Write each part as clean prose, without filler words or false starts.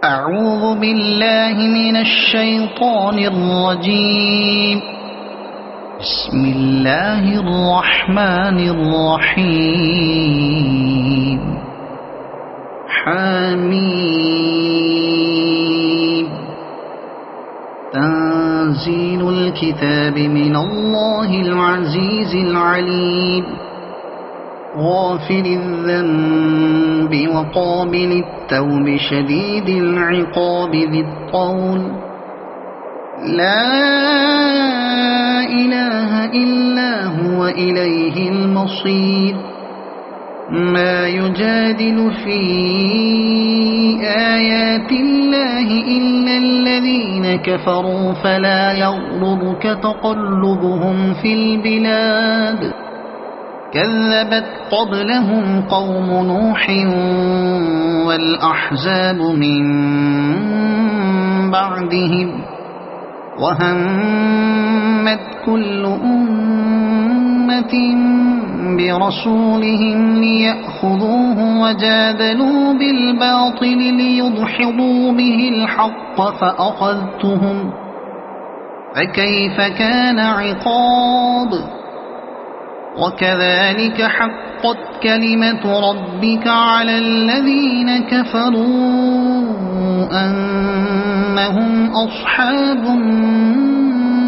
أعوذ بالله من الشيطان الرجيم. بسم الله الرحمن الرحيم. حميم. تنزيل الكتاب من الله العزيز العليم. غافر الذنب وقابل التوب شديد العقاب ذي الطول. لا إله إلا هو إليه المصير. ما يجادل في آيات الله إلا الذين كفروا فلا يغررك تقلبهم في البلاد. كذبت قبلهم قوم نوح والأحزاب من بعدهم. وهمت كل أمة برسولهم ليأخذوه وجادلوا بالباطل ليدحضوا به الحق فأخذتهم. فكيف كان عقاب؟ وكذلك حقت كلمة ربك على الذين كفروا أنهم أصحاب النار.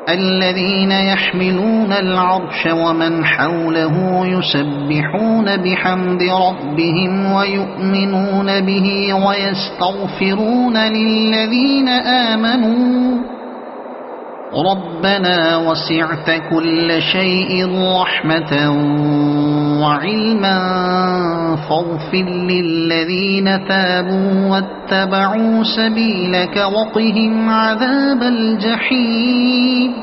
الذين يحملون العرش ومن حوله يسبحون بحمد ربهم ويؤمنون به ويستغفرون للذين آمنوا ربنا وسعت كل شيء رحمة وعلما فاغفر للذين تابوا واتبعوا سبيلك وقهم عذاب الجحيم.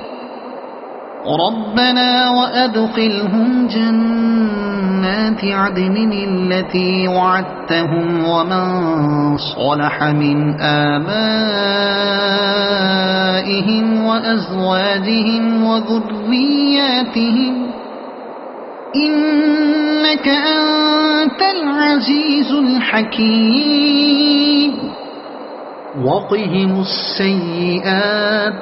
ربنا وأدخلهم جنات عدن التي وعدتهم ومن صلح من آبائهم وأزواجهم وذرياتهم إنك أنت العزيز الحكيم. وقهم السيئات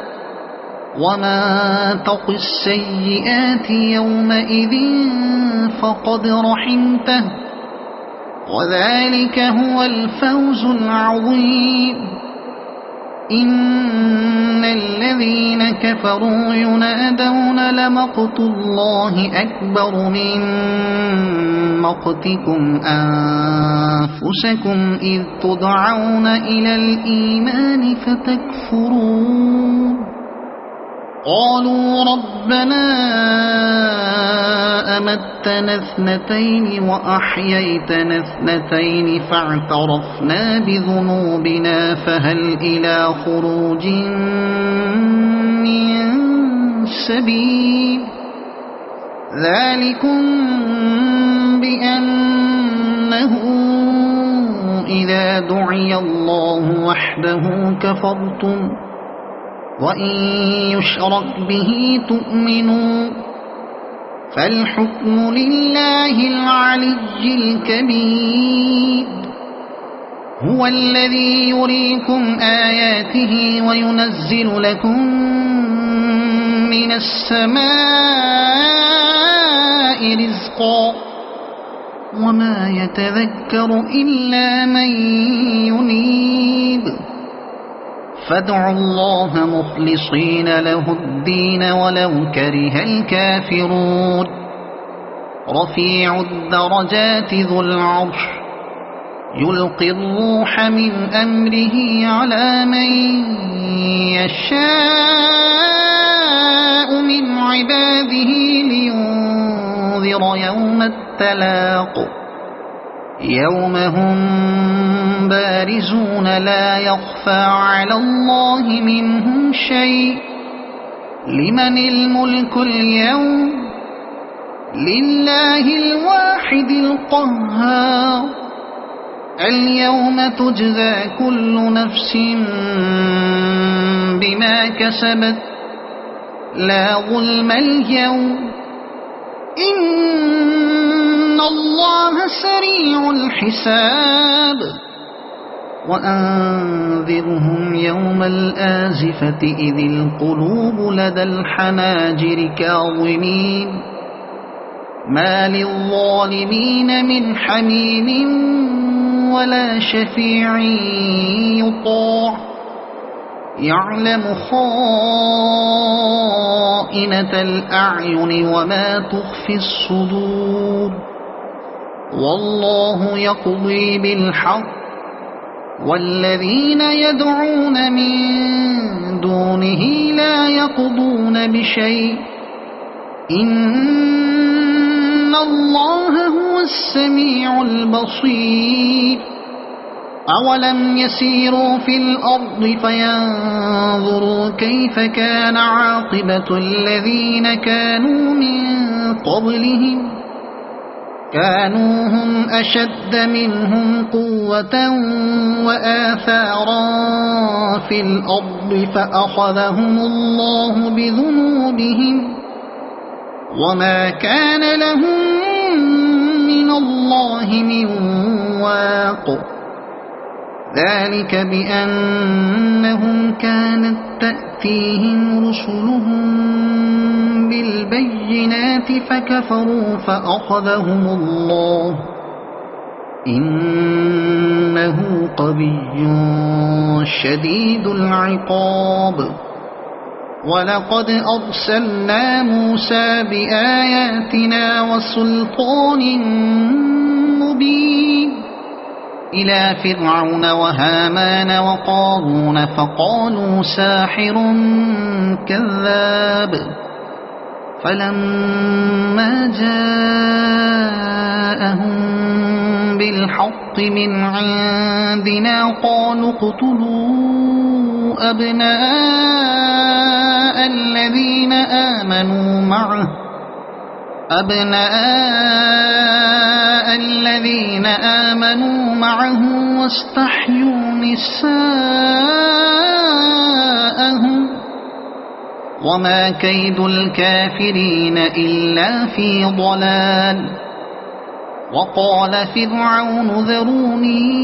وما تق السيئات يومئذ فقد رحمته وذلك هو الفوز العظيم. إن الذين كفروا ينادون لمقت الله أكبر من مقتكم أنفسكم إذ تدعون إلى الإيمان فتكفرون. قالوا ربنا أمتنا اثنتين وأحييتنا اثنتين فاعترفنا بذنوبنا فهل إلى خروج من سبيل. ذلكم بأنه إذا دعي الله وحده كفرتم وإن يشرك به تؤمنوا. فالحكم لله العلي الكبير. هو الذي يريكم آياته وينزل لكم من السماء رزقا وما يتذكر إلا من ينيب. فادعوا الله مخلصين له الدين ولو كره الكافرون. رفيع الدرجات ذو العرش يلقي الروح من أمره على من يشاء من عباده لينذر يوم التلاق. يوم هم بارزون لا يخفى على الله منهم شيء. لمن الملك اليوم؟ لله الواحد القهار. اليوم تجزى كل نفس بما كسبت لا ظلم اليوم إن الله الله سريع الحساب وأنذرهم يوم الآزفة إذ القلوب لدى الحناجر كاظمين ما للظالمين من حميم ولا شفيع يطاع يعلم خائنة الأعين وما تخفي الصدور والله يقضي بالحق والذين يدعون من دونه لا يقضون بشيء إن الله هو السميع البصير أولم يسيروا في الأرض فينظروا كيف كان عاقبة الذين كانوا من قبلهم كانوا هم أشد منهم قوة وآثارا في الأرض فأخذهم الله بذنوبهم وما كان لهم من الله من واق ذلك بأنهم كانت تأتيهم رسلهم بالبينات فكفروا فأخذهم الله إنه قوي شديد العقاب ولقد أرسلنا موسى بآياتنا وسلطان مبين إلى فرعون وهامان وقارون فقالوا ساحر كذاب فلما جاءهم بالحق من عندنا قالوا اقتلوا أبناء الذين آمنوا معه واستحيوا نساءهم وما كيد الكافرين إلا في ضلال وقال فرعون ذروني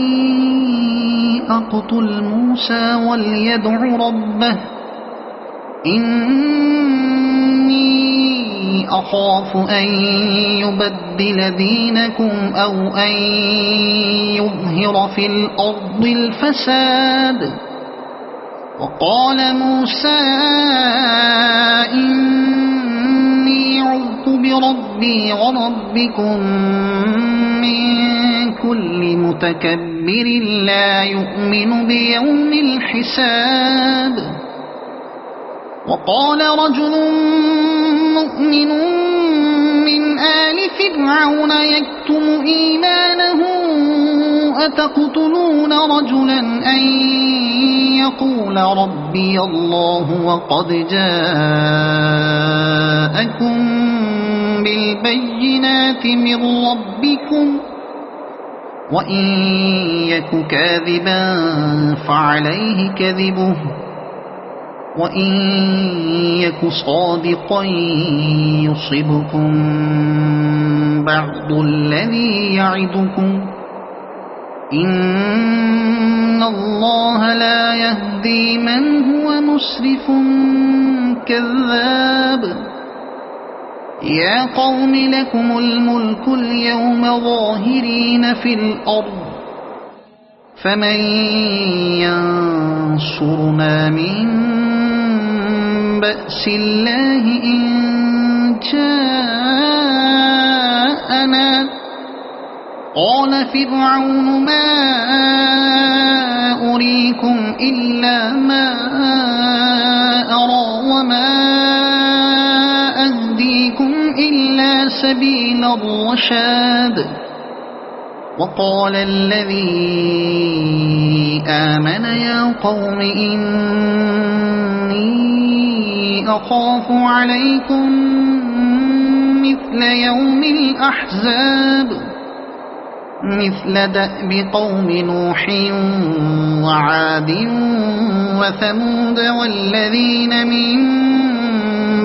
أقتل موسى وليدع ربه إني أخاف أن يبدل دينكم أو أن يظهر في الأرض الفساد وقال موسى إني عذت بربي وربكم من كل متكبر لا يؤمن بيوم الحساب وقال رجل مؤمن من آل فرعون يكتم إيمانه أتقتلون رجلا أن يقول ربي الله وقد جاءكم بالبينات من ربكم وإن يك كاذبا فعليه كذبه وإن يك صادقا يصبكم بعض الذي يعدكم إن الله لا يهدي من هو مسرف كذاب يا قوم لكم الملك اليوم ظاهرين في الأرض فمن ينصرنا من بأس الله إن جاءنا قال فرعون ما أريكم إلا ما أرى وما أهديكم إلا سبيل الرشاد وقال الذي آمن يا قوم إني أخاف عليكم مثل يوم الأحزاب مثل دأب قوم نوح وعاد وثمود والذين من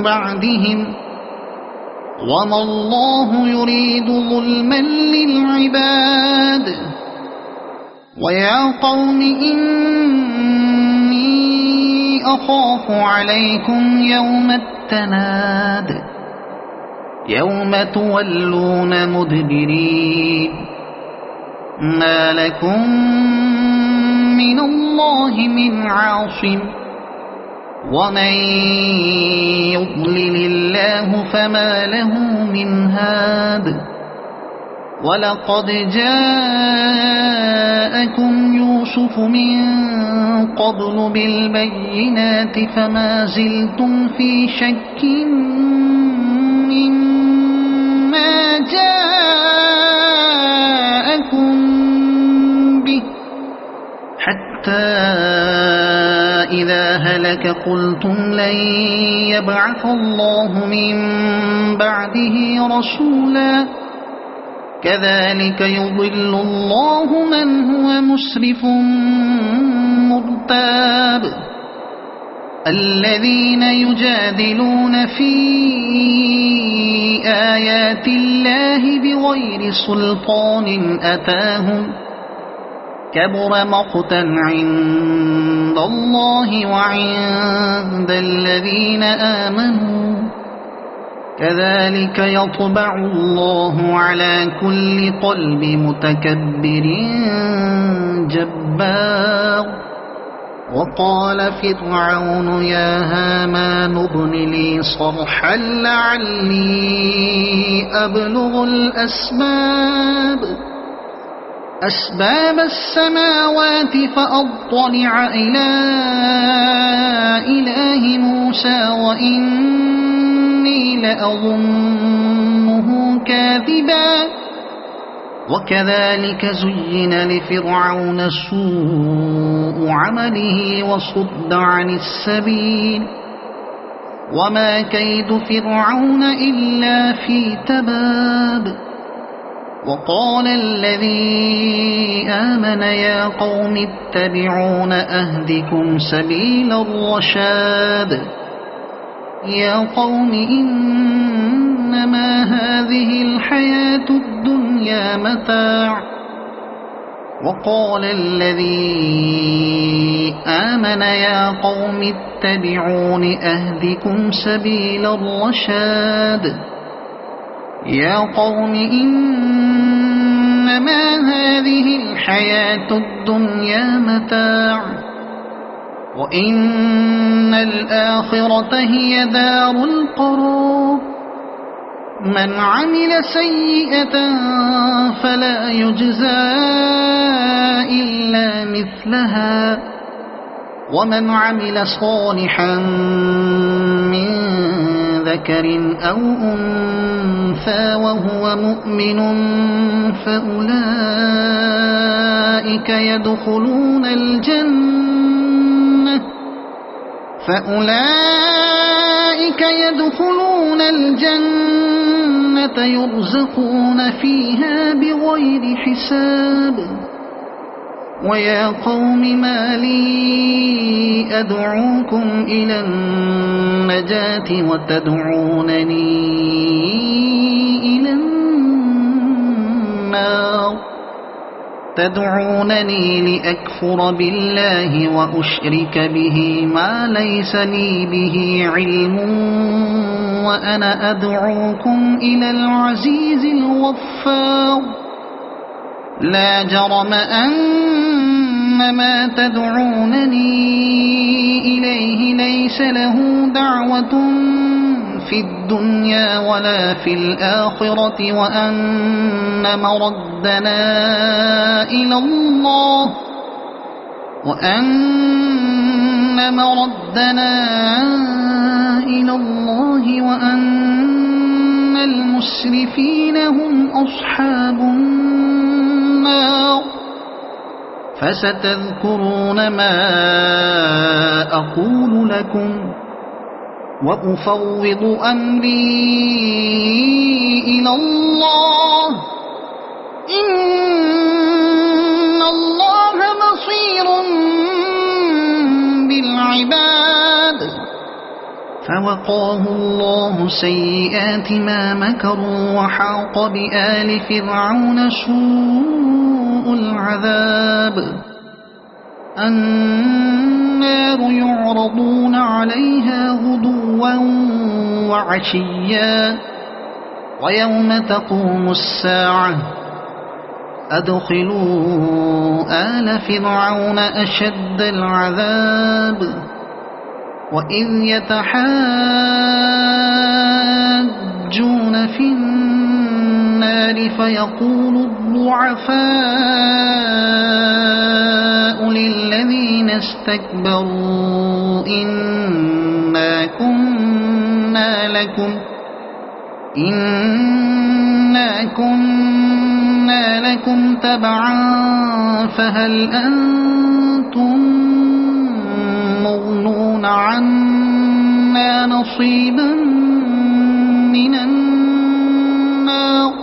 بعدهم وما الله يريد ظلما للعباد ويا قوم إني أخاف عليكم يوم التناد يوم تولون مدبرين ما لكم من الله من عاصم ومن يضلل الله فما له من هاد ولقد جاءكم يوسف من قبل بالبينات فما زلتم في شك مما جاءكم به حتى إذا هلك قلتم لن يبعث الله من بعده رسولا كذلك يضل الله من هو مسرف مرتاب الذين يجادلون في آيات الله بغير سلطان أتاهم كبر مقتا عند الله وعند الذين آمنوا كذلك يطبع الله على كل قلب متكبر جبار وقال فرعون يا هامان ابن لي صرحا لعلي أبلغ أسباب السماوات فأطلع إلى إله موسى وإني لأظنه كاذبا وكذلك زين لفرعون سوء عمله وصد عن السبيل وما كيد فرعون إلا في تباب وقال الذي آمن يا قوم اتبعون أهدكم سبيل الرشاد يا قوم إنما هذه الحياة الدنيا متاع وقال الذي آمن يا قوم اتبعون أهدكم سبيل الرشاد يا قوم إنما هذه الحياة الدنيا متاع وإن الآخرة هي دار القرار من عمل سيئة فلا يجزى إلا مثلها ومن عمل صالحا من ذكر أو أنثى وهو مؤمن فأولئك يدخلون الجنة يرزقون فيها بغير حساب ويا قوم ما لي أدعوكم إلى النجاة وتدعونني إلى النار تدعونني لأكفر بالله وأشرك به ما ليس لي به علم وأنا أدعوكم إلى العزيز الغفار لا جرم أن ما تدعونني إليه ليس له دعوة في الدنيا ولا في الآخرة وأن مردنا إلى الله وأن المسرفين هم أصحاب النار فستذكرون ما أقول لكم وأفوض أمري إلى الله إن الله بصير بالعباد فوقاه الله سيئات ما مكروا وحاق بآل فرعون سوء العذاب النار يعرضون عليها غدوا وعشيا ويوم تقوم الساعة أدخلوا آل فرعون أشد العذاب وإذ يتحاجون في النار فيقول الضعفاء للذين استكبروا إنا كنا لكم تبعا فهل أنتم مغنون عنا نصيبا من النار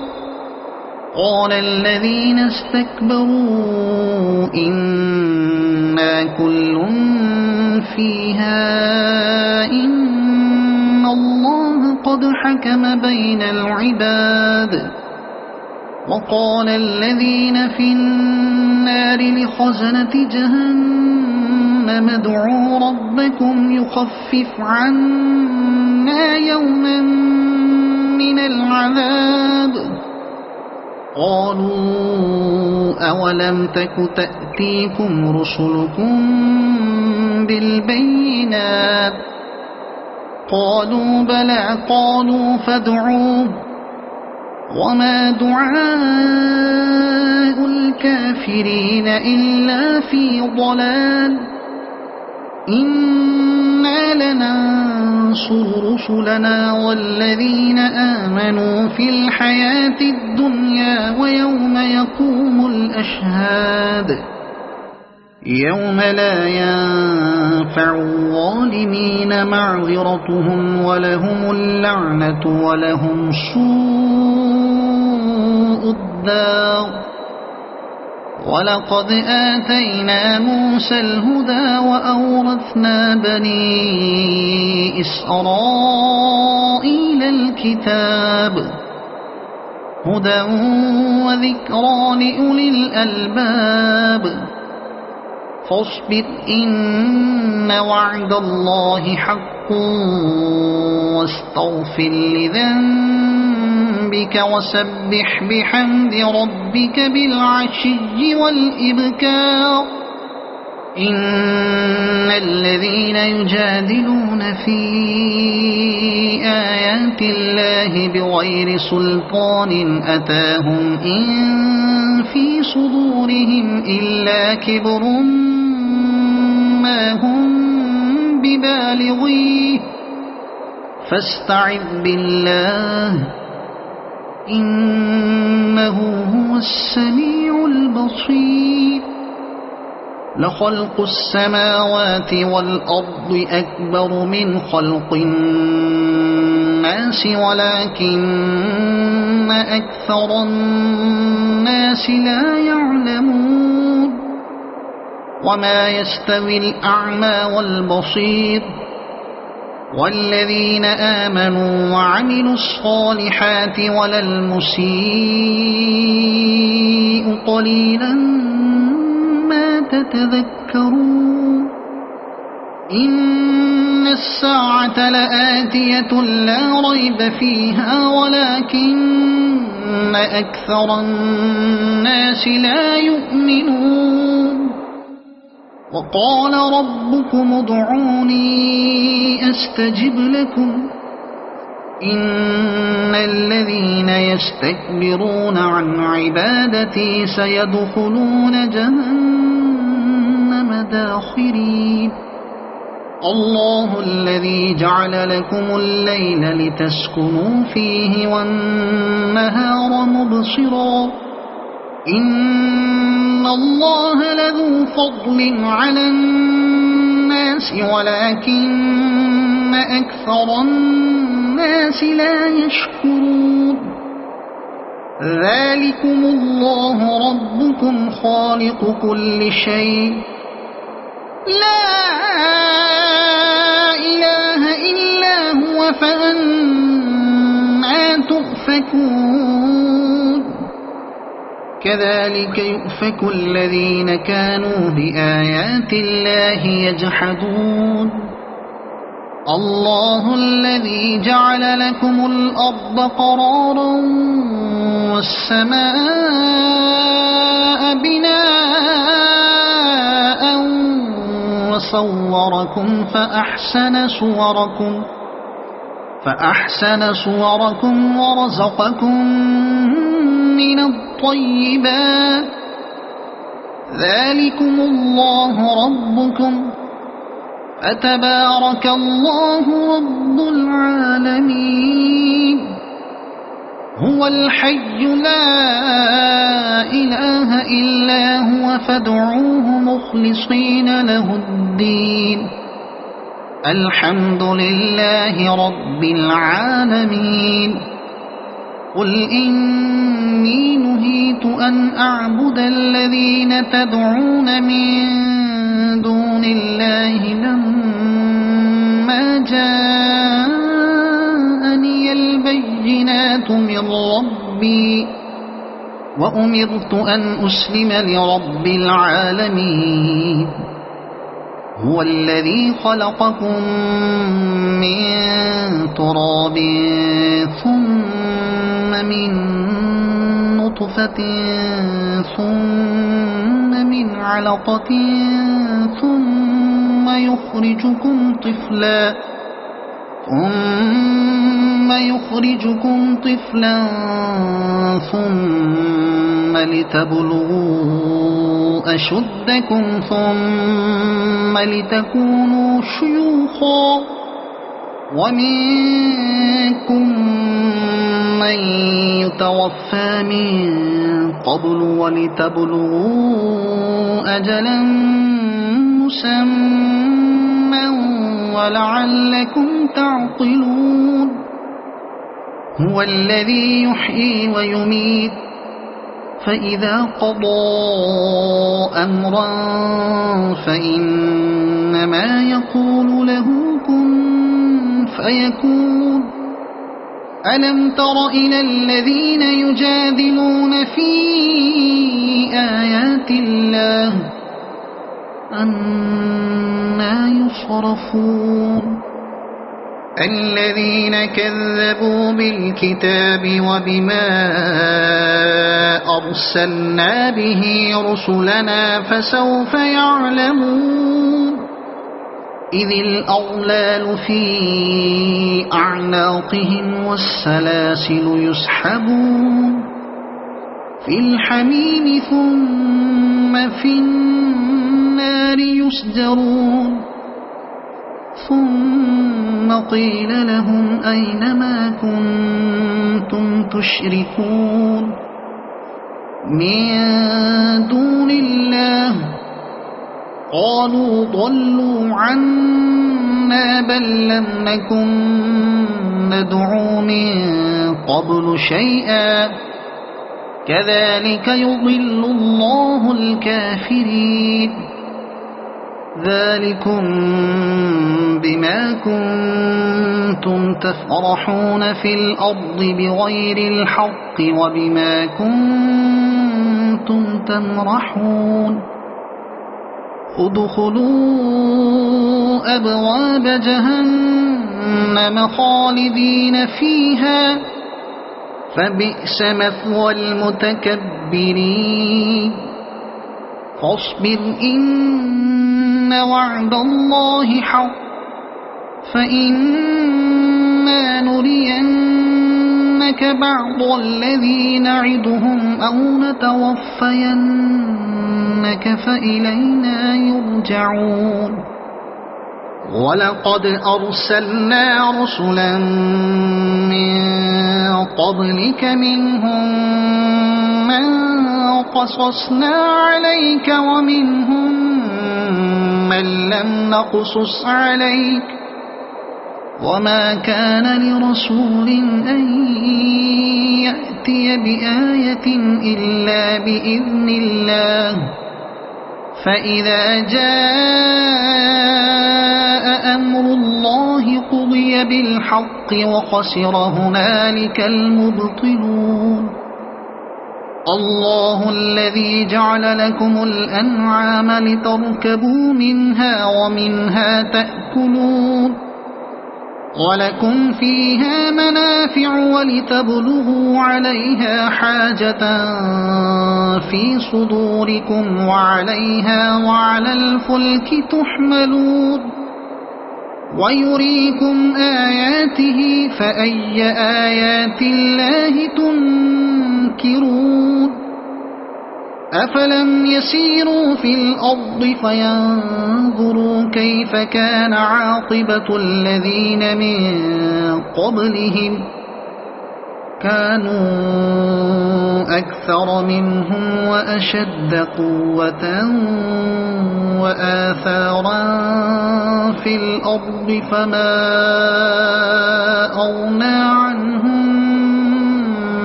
قال الذين استكبروا إنا كل فيها إن الله قد حكم بين العباد وقال الذين في النار لخزنة جهنم ادعوا ربكم يخفف عنا يوما من العذاب قالوا أولم تك تأتيكم رسلكم بالبينات قالوا بلى قالوا فادعوه وما دعاء الكافرين إلا في ضلال إنا لننصر رسلنا والذين آمنوا في الحياة الدنيا ويوم يقوم الأشهاد يوم لا ينفع الظالمين معذرتهم ولهم اللعنة ولهم سوء الدار ولقد آتينا موسى الهدى وأورثنا بني إسرائيل الكتاب هدى وذكرى لأولي الألباب فاصبر إن وعد الله حق واستغفر لذنبك وسبح بحمد ربك بالعشي والإبكار إن الذين يجادلون في آيات الله بغير سلطان أتاهم إن في صدورهم إلا كبر ما هم ببالغيه فاستعذ بالله إنه هو السميع البصير لخلق السماوات والأرض أكبر من خلق الناس ولكن أكثر الناس لا يعلمون وما يستوي الأعمى والبصير والذين آمنوا وعملوا الصالحات ولا المسيء قليلا ما تتذكرون إن الساعة لآتية لا ريب فيها ولكن أكثر الناس لا يؤمنون وقال ربكم ادعوني أستجب لكم إن الذين يستكبرون عن عبادتي سيدخلون جهنم داخرين الله الذي جعل لكم الليل لتسكنوا فيه والنهار مبصرا إن الله لذو فضل على الناس ولكن أكثر الناس لا يشكرون ذلكم الله ربكم خالق كل شيء لا إله إلا فأنى تؤفكون كذلك يؤفك الذين كانوا بآيات الله يجحدون الله الذي جعل لكم الأرض قرارا والسماء بناء وصوركم فأحسن صوركم ورزقكم من الطيبات ذلكم الله ربكم فتبارك الله رب العالمين هو الحي لا إله إلا هو فادعوه مخلصين له الدين الحمد لله رب العالمين قل إني نهيت أن أعبد الذين تدعون من دون الله لما جاءني البينات من ربي وأمرت أن أسلم لرب العالمين هو الذي خلقكم من تراب ثم من نطفة ثم من علقة ثم يخرجكم طفلا ثم لتبلغوا أشدكم ثم لتكونوا شيوخا ومنكم من يتوفى من قبل ولتبلغوا أجلا مسمى ولعلكم تعقلون هو الذي يحيي ويميت فإذا قضى أمرا فإنما يقول له كن فيكون ألم تر إلى الذين يجادلون في آيات الله أنى يصرفون الذين كذبوا بالكتاب وبما أرسلنا به رسلنا فسوف يعلمون إذ الأغلال في أعناقهم والسلاسل يسحبون في الحميم ثم في النار يسجرون ثم قيل لهم أين ما كنتم تشركون من دون الله قالوا ضلوا عنا بل لم نكن ندعو من قبل شيئا كذلك يضل الله الكافرين ذلكم بما كنتم تفرحون في الأرض بغير الحق وبما كنتم تمرحون ادخلوا أبواب جهنم خالدين فيها فبئس مثوى المتكبرين فاصبر إن وعد الله حق فإما نرينك بعض الذي نعدهم أو نتوفينك فإلينا يرجعون ولقد أرسلنا رسلا من قبلك منهم من قصصنا عليك ومنهم من لم نقصص عليك وما كان لرسول أن يأتي بآية إلا بإذن الله فإذا جاء أمر الله قضي بالحق وخسر هنالك المبطلون. الله الذي جعل لكم الأنعام لتركبوا منها ومنها تأكلون ولكم فيها منافع ولتبلغوا عليها حاجة في صدوركم وعليها وعلى الفلك تحملون ويريكم آياته فأي آيات الله تنكرون. أفلم يسيروا في الأرض فينظروا كيف كان عاقبة الذين من قبلهم كانوا أكثر منهم وأشد قوة وآثارا في الأرض فما أغنى عنهم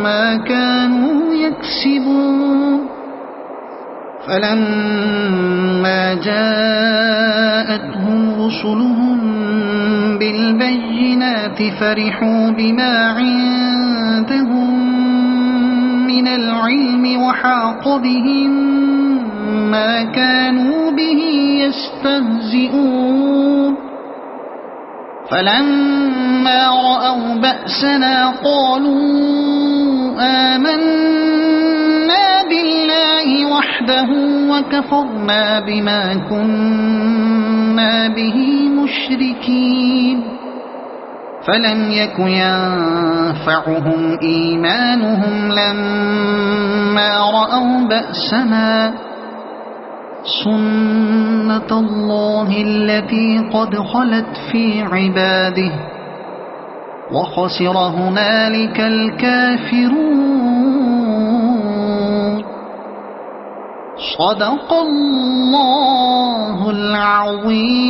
ما كانوا يكسبون. فلما جاءتهم رسلهم بالبينات فرحوا بما عندهم من العلم وحاق بهم ما كانوا به يستهزئون. فلما رأوا بأسنا قالوا آمنا بالله وحده وكفرنا بما كنا به مشركين. فلم يك ينفعهم إيمانهم لما رأوا بأسنا سنة الله التي قد خلت في عباده وخسر هنالك الكافرون. صدق الله العظيم.